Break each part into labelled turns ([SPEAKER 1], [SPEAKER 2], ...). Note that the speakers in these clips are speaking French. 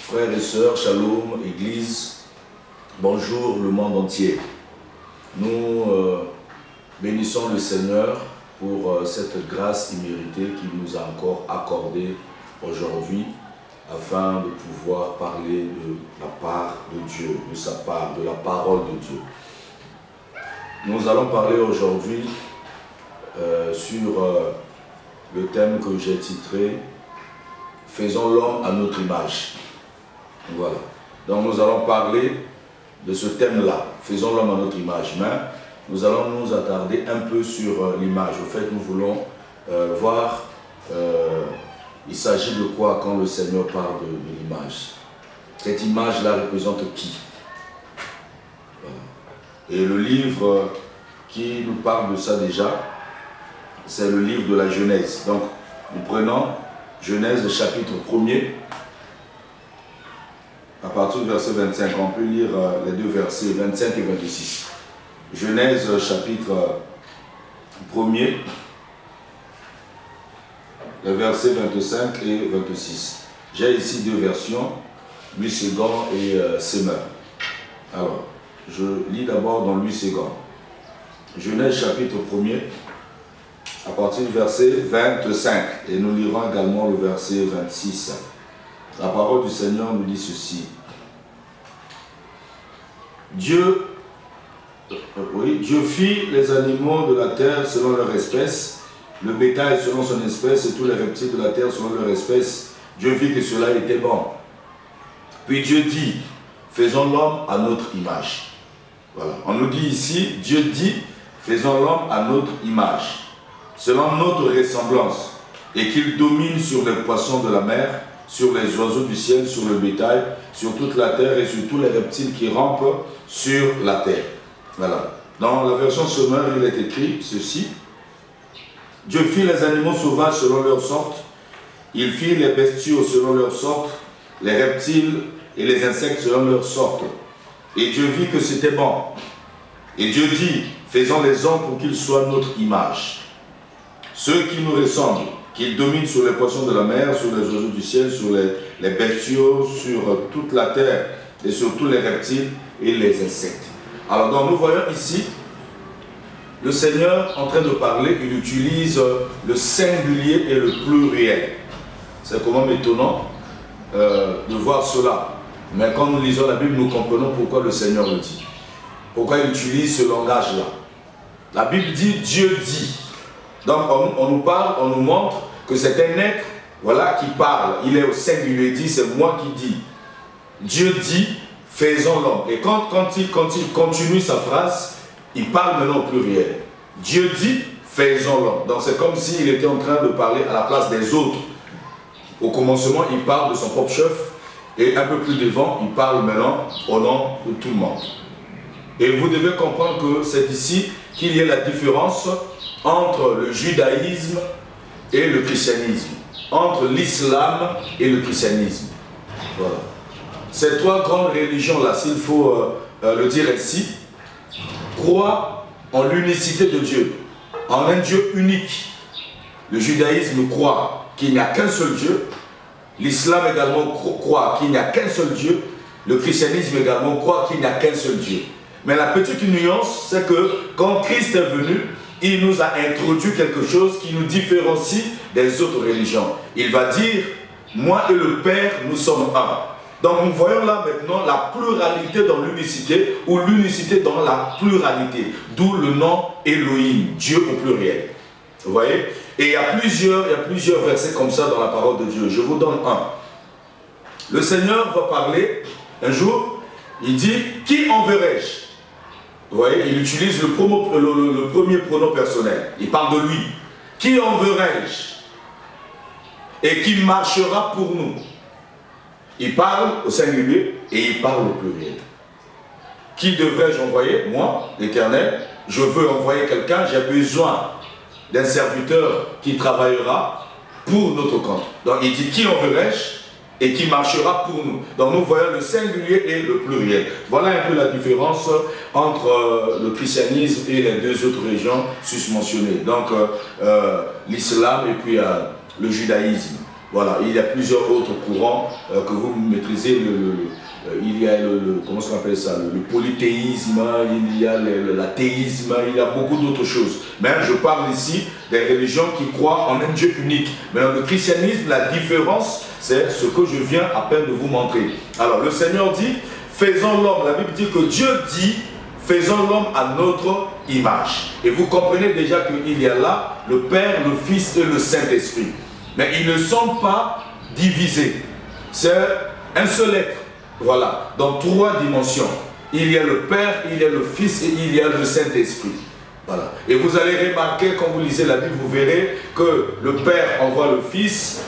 [SPEAKER 1] Frères et sœurs, shalom, Église, bonjour le monde entier. Nous bénissons le Seigneur pour cette grâce imméritée qu'il nous a encore accordée aujourd'hui afin de pouvoir parler de la part de Dieu, de sa part, de la parole de Dieu. Nous allons parler aujourd'hui sur le thème que j'ai titré « Faisons l'homme à notre image ». Voilà. Donc nous allons parler de ce thème-là, « Faisons l'homme à notre image ». Mais nous allons nous attarder un peu sur l'image. Au fait, nous voulons voir, il s'agit de quoi quand le Seigneur parle de l'image. Cette image-là représente qui? Voilà. Et le livre qui nous parle de ça déjà, c'est le livre de la Genèse. Donc, nous prenons Genèse chapitre 1er, à partir du verset 25. On peut lire les deux versets 25 et 26. Genèse chapitre 1er, les versets 25 et 26. J'ai ici deux versions, Louis II et Semeur. Alors, je lis d'abord dans Louis II. Genèse chapitre 1er, à partir du verset 25. Et nous lirons également le verset 26. La parole du Seigneur nous dit ceci. Dieu fit les animaux de la terre selon leur espèce, le bétail selon son espèce et tous les reptiles de la terre selon leur espèce. Dieu vit que cela était bon. Puis Dieu dit, faisons l'homme à notre image. Voilà. On nous dit ici, Dieu dit, faisons l'homme à notre image, selon notre ressemblance, et qu'il domine sur les poissons de la mer, sur les oiseaux du ciel, sur le bétail, sur toute la terre et sur tous les reptiles qui rampent sur la terre. Voilà. Dans la version Semeur, il est écrit ceci. Dieu fit les animaux sauvages selon leur sorte, il fit les bestiaux selon leur sorte, les reptiles et les insectes selon leur sorte. Et Dieu vit que c'était bon. Et Dieu dit, faisons les hommes pour qu'ils soient notre image. Ceux qui nous ressemblent, qu'ils dominent sur les poissons de la mer, sur les oiseaux du ciel, sur les bestiaux, sur toute la terre et sur tous les reptiles et les insectes. Alors donc nous voyons ici le Seigneur en train de parler, il utilise le singulier et le pluriel. C'est quand même étonnant de voir cela. Mais quand nous lisons la Bible, nous comprenons pourquoi le Seigneur le dit. Pourquoi il utilise ce langage-là. La Bible dit, Dieu dit. Donc on nous parle, on nous montre que c'est un être, voilà, qui parle. Il est au singulier, dit, c'est moi qui dis. Dieu dit, faisons l'homme. Et quand il continue sa phrase, il parle maintenant au pluriel. Dieu dit, faisons l'homme. Donc c'est comme s'il était en train de parler à la place des autres. Au commencement, il parle de son propre chef. Et un peu plus devant, il parle maintenant au nom de tout le monde. Et vous devez comprendre que c'est ici qu'il y a la différence entre le judaïsme et le christianisme, entre l'islam et le christianisme. Voilà. Ces trois grandes religions-là, s'il faut le dire ainsi, croient en l'unicité de Dieu, en un Dieu unique. Le judaïsme croit qu'il n'y a qu'un seul Dieu, l'islam également croit qu'il n'y a qu'un seul Dieu, le christianisme également croit qu'il n'y a qu'un seul Dieu. Mais la petite nuance, c'est que quand Christ est venu, il nous a introduit quelque chose qui nous différencie des autres religions. Il va dire, moi et le Père, nous sommes un. Donc nous voyons là maintenant la pluralité dans l'unicité, ou l'unicité dans la pluralité. D'où le nom Elohim, Dieu au pluriel. Vous voyez? Et il y a plusieurs versets comme ça dans la parole de Dieu. Je vous donne un. Le Seigneur va parler un jour, il dit, qui enverrai-je? Vous voyez, il utilise le premier pronom personnel. Il parle de lui. Qui enverrai-je? Et qui marchera pour nous? Il parle au singulier et il parle au pluriel. Qui devrais-je envoyer? Moi, l'Éternel. Je veux envoyer quelqu'un, j'ai besoin d'un serviteur qui travaillera pour notre compte. Donc il dit, qui enverrai-je? Et qui marchera pour nous. Donc nous voyons le singulier et le pluriel. Voilà un peu la différence entre le christianisme et les deux autres religions susmentionnées. Donc l'islam et puis le judaïsme. Voilà, il y a plusieurs autres courants que vous maîtrisez. Il y a comment on appelle ça, le polythéisme, il y a l'athéisme, il y a beaucoup d'autres choses. Mais je parle ici des religions qui croient en un Dieu unique. Mais dans le christianisme, la différence, c'est ce que je viens à peine de vous montrer. Alors, le Seigneur dit, faisons l'homme. La Bible dit que Dieu dit, faisons l'homme à notre image. Et vous comprenez déjà qu'il y a là le Père, le Fils et le Saint-Esprit. Mais ils ne sont pas divisés. C'est un seul être. Voilà, dans 3 dimensions. Il y a le Père, il y a le Fils et il y a le Saint-Esprit. Voilà. Et vous allez remarquer, quand vous lisez la Bible, vous verrez que le Père envoie le Fils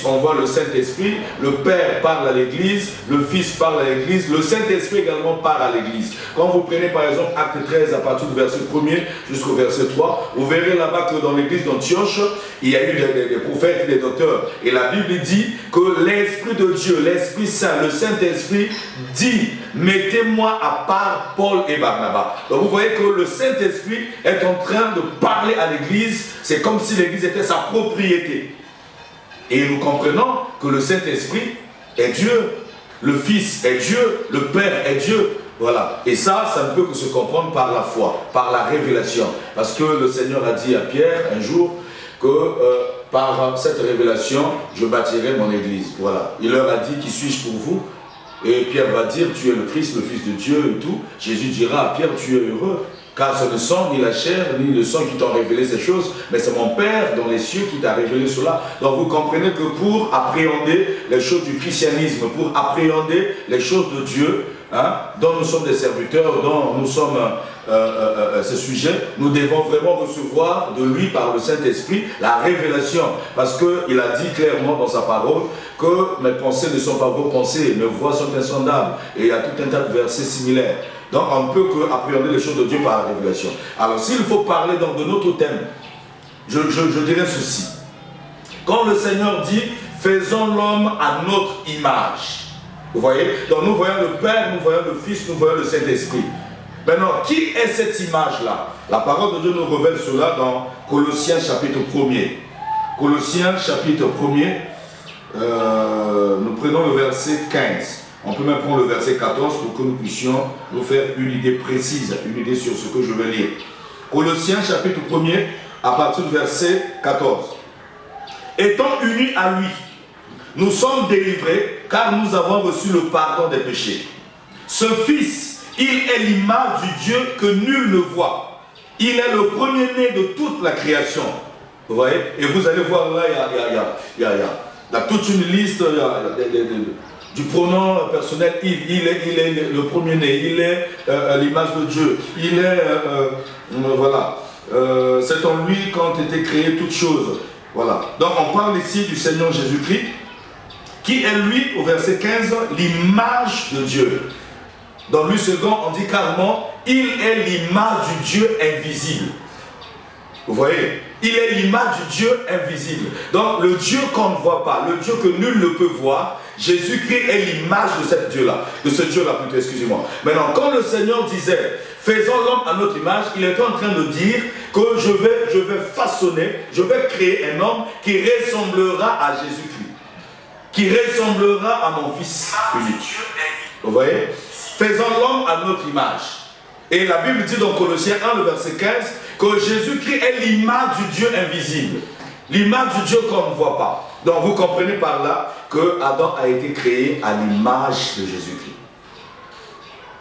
[SPEAKER 1] envoie le Saint-Esprit, le Père parle à l'Église, le Fils parle à l'Église, le Saint-Esprit également parle à l'Église. Quand vous prenez par exemple Acte 13 à partir du verset 1er jusqu'au verset 3, vous verrez là-bas que dans l'Église d'Antioche, il y a eu des prophètes et des docteurs. Et la Bible dit que l'Esprit de Dieu, l'Esprit Saint, le Saint-Esprit dit, mettez-moi à part Paul et Barnabas. Donc vous voyez que le Saint-Esprit est en train de parler à l'Église, c'est comme si l'Église était sa propriété. Et nous comprenons que le Saint-Esprit est Dieu, le Fils est Dieu, le Père est Dieu. Voilà. Et ça ne peut que se comprendre par la foi, par la révélation. Parce que le Seigneur a dit à Pierre un jour que par cette révélation, je bâtirai mon Église. Voilà. Il leur a dit, qui suis-je pour vous? Et Pierre va dire, tu es le Christ, le Fils de Dieu et tout. Jésus dira à Pierre, tu es heureux. Car ce ne sont ni la chair, ni le sang qui t'ont révélé ces choses, mais c'est mon Père dans les cieux qui t'a révélé cela. Donc vous comprenez que pour appréhender les choses du christianisme, pour appréhender les choses de Dieu, hein, dont nous sommes des serviteurs, dont nous sommes ce sujet, nous devons vraiment recevoir de lui par le Saint-Esprit la révélation. Parce qu'il a dit clairement dans sa parole que mes pensées ne sont pas vos pensées, mes voix sont insondables. Et il y a tout un tas de versets similaires. Donc on ne peut qu'appréhender les choses de Dieu par la révélation. Alors s'il faut parler donc de notre thème, je dirais ceci. Quand le Seigneur dit, faisons l'homme à notre image. Vous voyez? Donc nous voyons le Père, nous voyons le Fils, nous voyons le Saint-Esprit. Maintenant, qui est cette image-là? La parole de Dieu nous révèle cela dans Colossiens chapitre 1er. Colossiens chapitre 1er, nous prenons le verset 15. On peut même prendre le verset 14 pour que nous puissions nous faire une idée précise, une idée sur ce que je vais lire. Colossiens chapitre 1er, à partir du verset 14. Étant unis à lui, nous sommes délivrés car nous avons reçu le pardon des péchés. Ce Fils, il est l'image du Dieu que nul ne voit. Il est le premier-né de toute la création. Vous voyez? Et vous allez voir là, il y a toute une liste du pronom personnel. Il est le premier-né, il est l'image de Dieu. Il est, voilà, c'est en lui qu'ont été créées toutes choses. Voilà. Donc on parle ici du Seigneur Jésus-Christ, qui est lui, au verset 15, l'image de Dieu. Dans lui second, on dit carrément, il est l'image du Dieu invisible. Vous voyez? Il est l'image du Dieu invisible. Donc le Dieu qu'on ne voit pas, le Dieu que nul ne peut voir, Jésus-Christ est l'image de ce Dieu-là. De ce Dieu-là plutôt, excusez-moi. Maintenant, quand le Seigneur disait, faisons l'homme à notre image, il était en train de dire que je vais façonner, je vais créer un homme qui ressemblera à Jésus-Christ. Qui ressemblera à mon Fils unique. Vous voyez? Faisons l'homme à notre image. Et la Bible dit dans Colossiens 1, le verset 15, que Jésus-Christ est l'image du Dieu invisible. L'image du Dieu qu'on ne voit pas. Donc vous comprenez par là que Adam a été créé à l'image de Jésus-Christ.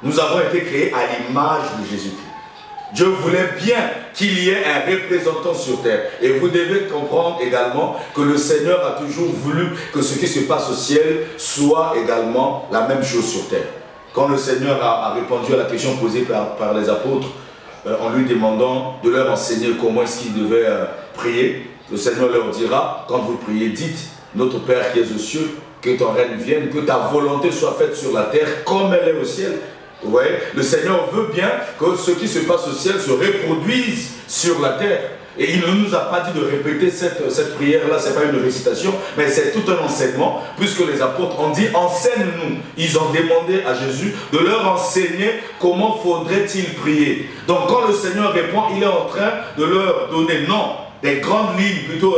[SPEAKER 1] Nous avons été créés à l'image de Jésus-Christ. Dieu voulait bien qu'il y ait un représentant sur terre. Et vous devez comprendre également que le Seigneur a toujours voulu que ce qui se passe au ciel soit également la même chose sur terre. Quand le Seigneur a répondu à la question posée par les apôtres, en lui demandant de leur enseigner comment est-ce qu'ils devaient prier, le Seigneur leur dira, quand vous priez, dites, notre Père qui es aux cieux, que ton règne vienne, que ta volonté soit faite sur la terre comme elle est au ciel. Vous voyez, le Seigneur veut bien que ce qui se passe au ciel se reproduise sur la terre. Et il ne nous a pas dit de répéter cette prière-là, ce n'est pas une récitation, mais c'est tout un enseignement, puisque les apôtres ont dit, enseigne-nous. Ils ont demandé à Jésus de leur enseigner comment faudrait-il prier. Donc quand le Seigneur répond, il est en train de leur donner non. des grandes lignes, plutôt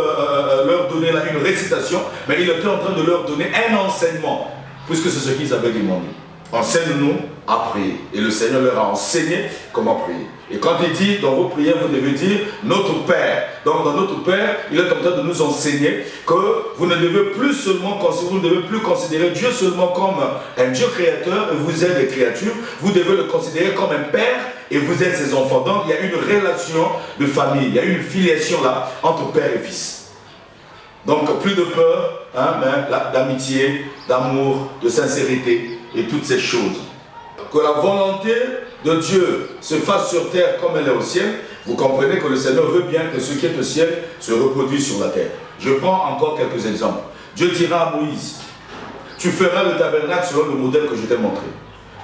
[SPEAKER 1] leur donner là, une récitation, mais il était en train de leur donner un enseignement, puisque c'est ce qu'ils avaient demandé. Enseigne-nous à prier. Et le Seigneur leur a enseigné comment prier. Et quand il dit, dans vos prières, vous devez dire notre Père. Donc dans notre Père, il est en train de nous enseigner que vous ne devez plus seulement considérer, vous ne devez plus considérer Dieu seulement comme un Dieu créateur et vous êtes des créatures. Vous devez le considérer comme un Père et vous êtes ses enfants. Donc il y a une relation de famille, il y a une filiation là entre Père et Fils. Donc plus de peur, hein, mais d'amitié, d'amour, de sincérité et toutes ces choses. Que la volonté de Dieu se fasse sur terre comme elle est au ciel, vous comprenez que le Seigneur veut bien que ce qui est au ciel se reproduise sur la terre. Je prends encore quelques exemples. Dieu dira à Moïse, tu feras le tabernacle selon le modèle que je t'ai montré.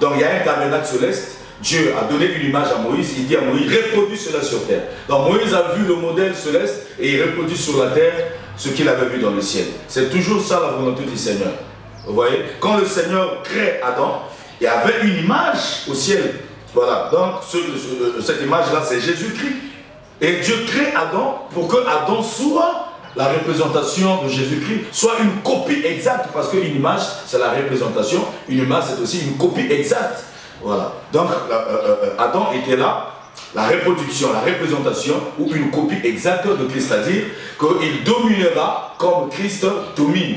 [SPEAKER 1] Donc il y a un tabernacle céleste, Dieu a donné une image à Moïse, il dit à Moïse, reproduis cela sur terre. Donc Moïse a vu le modèle céleste et il reproduit sur la terre ce qu'il avait vu dans le ciel. C'est toujours ça la volonté du Seigneur. Vous voyez, quand le Seigneur crée Adam, il y avait une image au ciel. Voilà, donc cette image-là, c'est Jésus-Christ. Et Dieu crée Adam pour que Adam soit la représentation de Jésus-Christ, soit une copie exacte, parce qu'une image, c'est la représentation, une image, c'est aussi une copie exacte. Voilà, donc Adam était là, la reproduction, la représentation, ou une copie exacte de Christ, c'est-à-dire qu'il dominera comme Christ domine.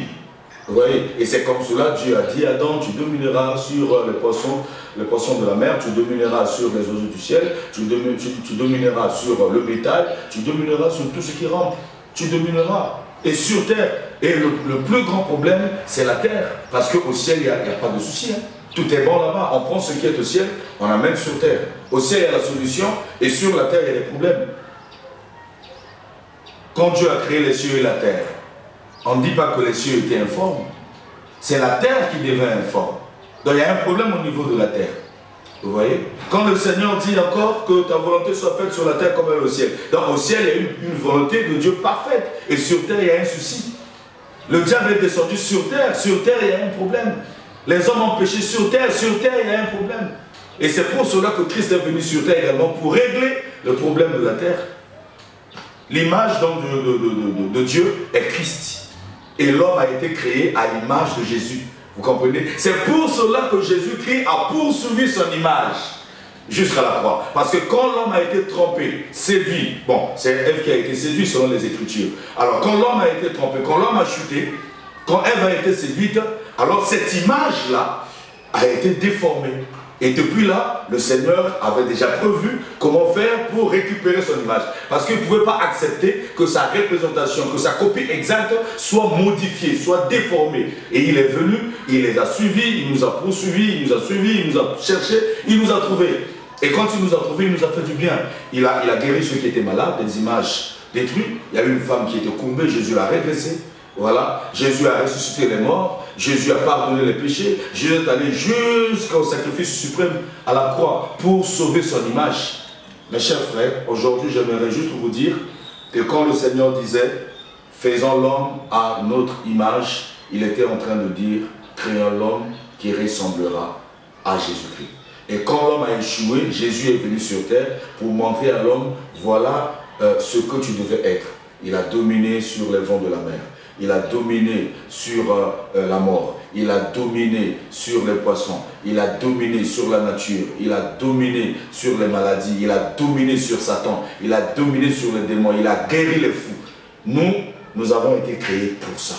[SPEAKER 1] Vous voyez, et c'est comme cela Dieu a dit à Adam, tu domineras sur les poissons de la mer, tu domineras sur les oiseaux du ciel, tu domineras sur le bétail, tu domineras sur tout ce qui rampe, tu domineras. Et sur terre, et le plus grand problème, c'est la terre, parce qu'au ciel, il n'y a pas de souci. Hein. Tout est bon là-bas, on prend ce qui est au ciel, on l'amène sur terre. Au ciel, il y a la solution, et sur la terre, il y a des problèmes. Quand Dieu a créé les cieux et la terre, on ne dit pas que les cieux étaient informes. C'est la terre qui devient informe. Donc il y a un problème au niveau de la terre. Vous voyez? Quand le Seigneur dit encore que ta volonté soit faite sur la terre comme elle est au ciel. Donc au ciel, il y a une volonté de Dieu parfaite. Et sur terre, il y a un souci. Le diable est descendu sur terre. Sur terre, il y a un problème. Les hommes ont péché sur terre. Sur terre, il y a un problème. Et c'est pour cela que Christ est venu sur terre également pour régler le problème de la terre. L'image de Dieu est Christ. Et l'homme a été créé à l'image de Jésus. Vous comprenez? C'est pour cela que Jésus-Christ a poursuivi son image jusqu'à la croix. Parce que quand l'homme a été trompé, séduit, bon, c'est Ève qui a été séduite selon les Écritures. Alors quand l'homme a été trompé, quand l'homme a chuté, quand Ève a été séduite, alors cette image-là a été déformée. Et depuis là, le Seigneur avait déjà prévu comment faire pour récupérer son image. Parce qu'il ne pouvait pas accepter que sa représentation, que sa copie exacte soit modifiée, soit déformée. Et il est venu, il les a suivis, il nous a poursuivis, il nous a suivis, il nous a cherchés, il nous a trouvés. Et quand il nous a trouvés, il nous a fait du bien. Il a guéri ceux qui étaient malades, des images détruites. Il y a eu une femme qui était courbée, Jésus l'a redressée. Voilà, Jésus a ressuscité les morts, Jésus a pardonné les péchés, Jésus est allé jusqu'au sacrifice suprême à la croix pour sauver son image. Mes chers frères, aujourd'hui j'aimerais juste vous dire que quand le Seigneur disait « faisons l'homme à notre image », il était en train de dire « créons l'homme qui ressemblera à Jésus-Christ ». Et quand l'homme a échoué, Jésus est venu sur terre pour montrer à l'homme « voilà ce que tu devais être ». Il a dominé sur les vents de la mer. Il a dominé sur la mort, il a dominé sur les poissons, il a dominé sur la nature, il a dominé sur les maladies, il a dominé sur Satan, il a dominé sur les démons, il a guéri les fous. Nous avons été créés pour ça.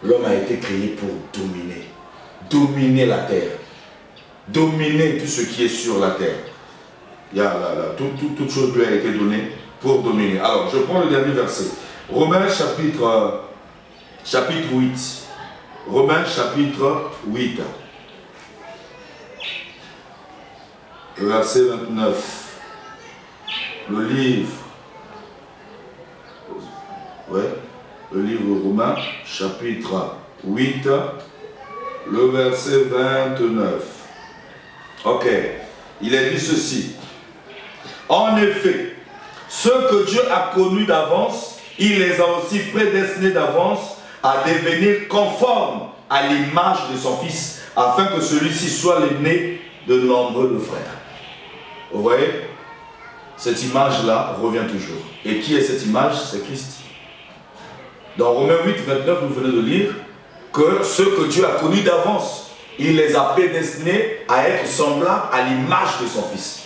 [SPEAKER 1] L'homme a été créé pour dominer. Dominer la terre. Dominer tout ce qui est sur la terre. Toute chose lui a été donnée pour dominer. Alors, je prends le dernier verset. Romains chapitre 8. Romains chapitre 8. Verset 29. Le livre. Le livre Romains chapitre 8. Le verset 29. Ok. Il est dit ceci. En effet, ceux que Dieu a connus d'avance, il les a aussi prédestinés d'avance à devenir conformes à l'image de son Fils, afin que celui-ci soit l'aîné de nombreux frères. Vous voyez? cette image-là revient toujours. Et qui est cette image? C'est Christ. Dans Romains 8, 29, vous venez de lire que ceux que Dieu a connus d'avance, il les a prédestinés à être semblables à l'image de son Fils.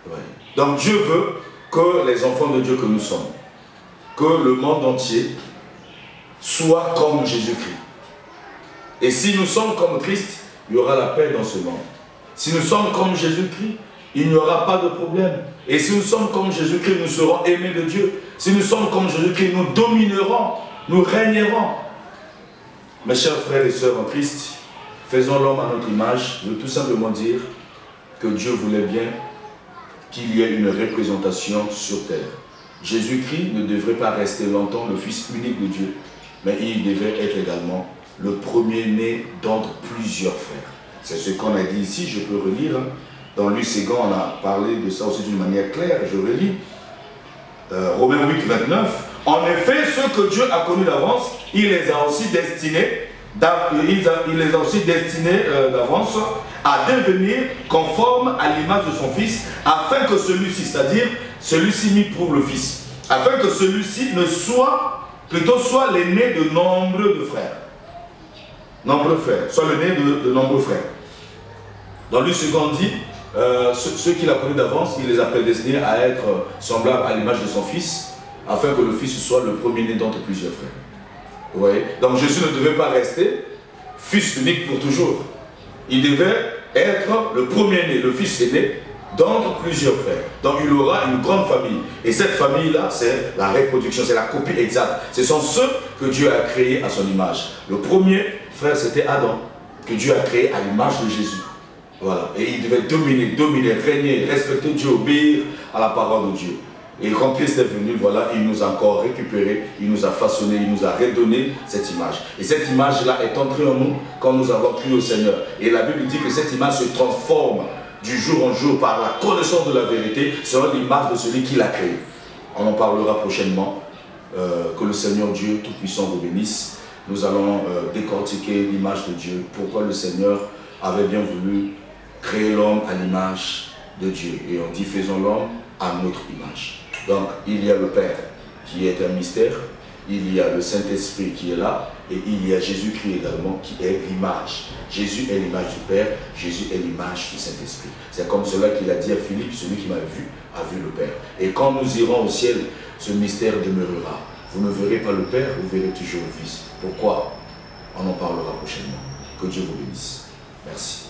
[SPEAKER 1] Ouais. Donc Dieu veut que les enfants de Dieu que nous sommes, que le monde entier soit comme Jésus-Christ. Et si nous sommes comme Christ, il y aura la paix dans ce monde. Si nous sommes comme Jésus-Christ, il n'y aura pas de problème. Et si nous sommes comme Jésus-Christ, nous serons aimés de Dieu. Si nous sommes comme Jésus-Christ, nous dominerons, nous régnerons. Mes chers frères et sœurs en Christ, faisons l'homme à notre image. Je veux tout simplement dire que Dieu voulait bien qu'il y ait une représentation sur terre. Jésus-Christ ne devrait pas rester longtemps le Fils unique de Dieu, mais il devait être également le premier-né d'entre plusieurs frères. C'est ce qu'on a dit ici, je peux relire. Dans Luc Ségan, on a parlé de ça aussi d'une manière claire, je relis. Romains 8, 29. En effet, ceux que Dieu a connus d'avance, il les a aussi destinés d'avance à devenir conformes à l'image de son Fils, afin que celui-ci, c'est-à-dire celui-ci mis pour le Fils, afin que celui-ci ne soit, plutôt soit l'aîné de nombreux frères. Nombreux frères, soit le né de nombreux frères. Dans Luc Ségan dit, ceux qu'il a connus d'avance, il les a prédestinés à être semblables à l'image de son Fils, afin que le Fils soit le premier-né d'entre plusieurs frères. Vous voyez? Donc Jésus ne devait pas rester Fils unique pour toujours. Il devait être le premier-né, le Fils aîné d'entre plusieurs frères. Donc il aura une grande famille. Et cette famille-là, c'est la reproduction, c'est la copie exacte. Ce sont ceux que Dieu a créés à son image. Le premier frère, c'était Adam, que Dieu a créé à l'image de Jésus. Voilà. Et il devait dominer, régner, respecter Dieu, obéir à la parole de Dieu. Et quand Christ est venu, voilà, il nous a encore récupéré, il nous a façonné, il nous a redonné cette image. Et cette image-là est entrée en nous quand nous avons cru au Seigneur. Et la Bible dit que cette image se transforme du jour en jour par la connaissance de la vérité selon l'image de celui qui l'a créé. On en parlera prochainement. Que le Seigneur Dieu Tout-Puissant vous bénisse. Nous allons décortiquer l'image de Dieu. Pourquoi le Seigneur avait bien voulu créer l'homme à l'image de Dieu. Et on dit faisons l'homme à notre image. Donc il y a le Père qui est un mystère, il y a le Saint-Esprit qui est là, et il y a Jésus-Christ également qui est l'image. Jésus est l'image du Père, Jésus est l'image du Saint-Esprit. C'est comme cela qu'il a dit à Philippe, celui qui m'a vu a vu le Père. Et quand nous irons au ciel, ce mystère demeurera. Vous ne verrez pas le Père, vous verrez toujours le Fils. Pourquoi? On en parlera prochainement. Que Dieu vous bénisse. Merci.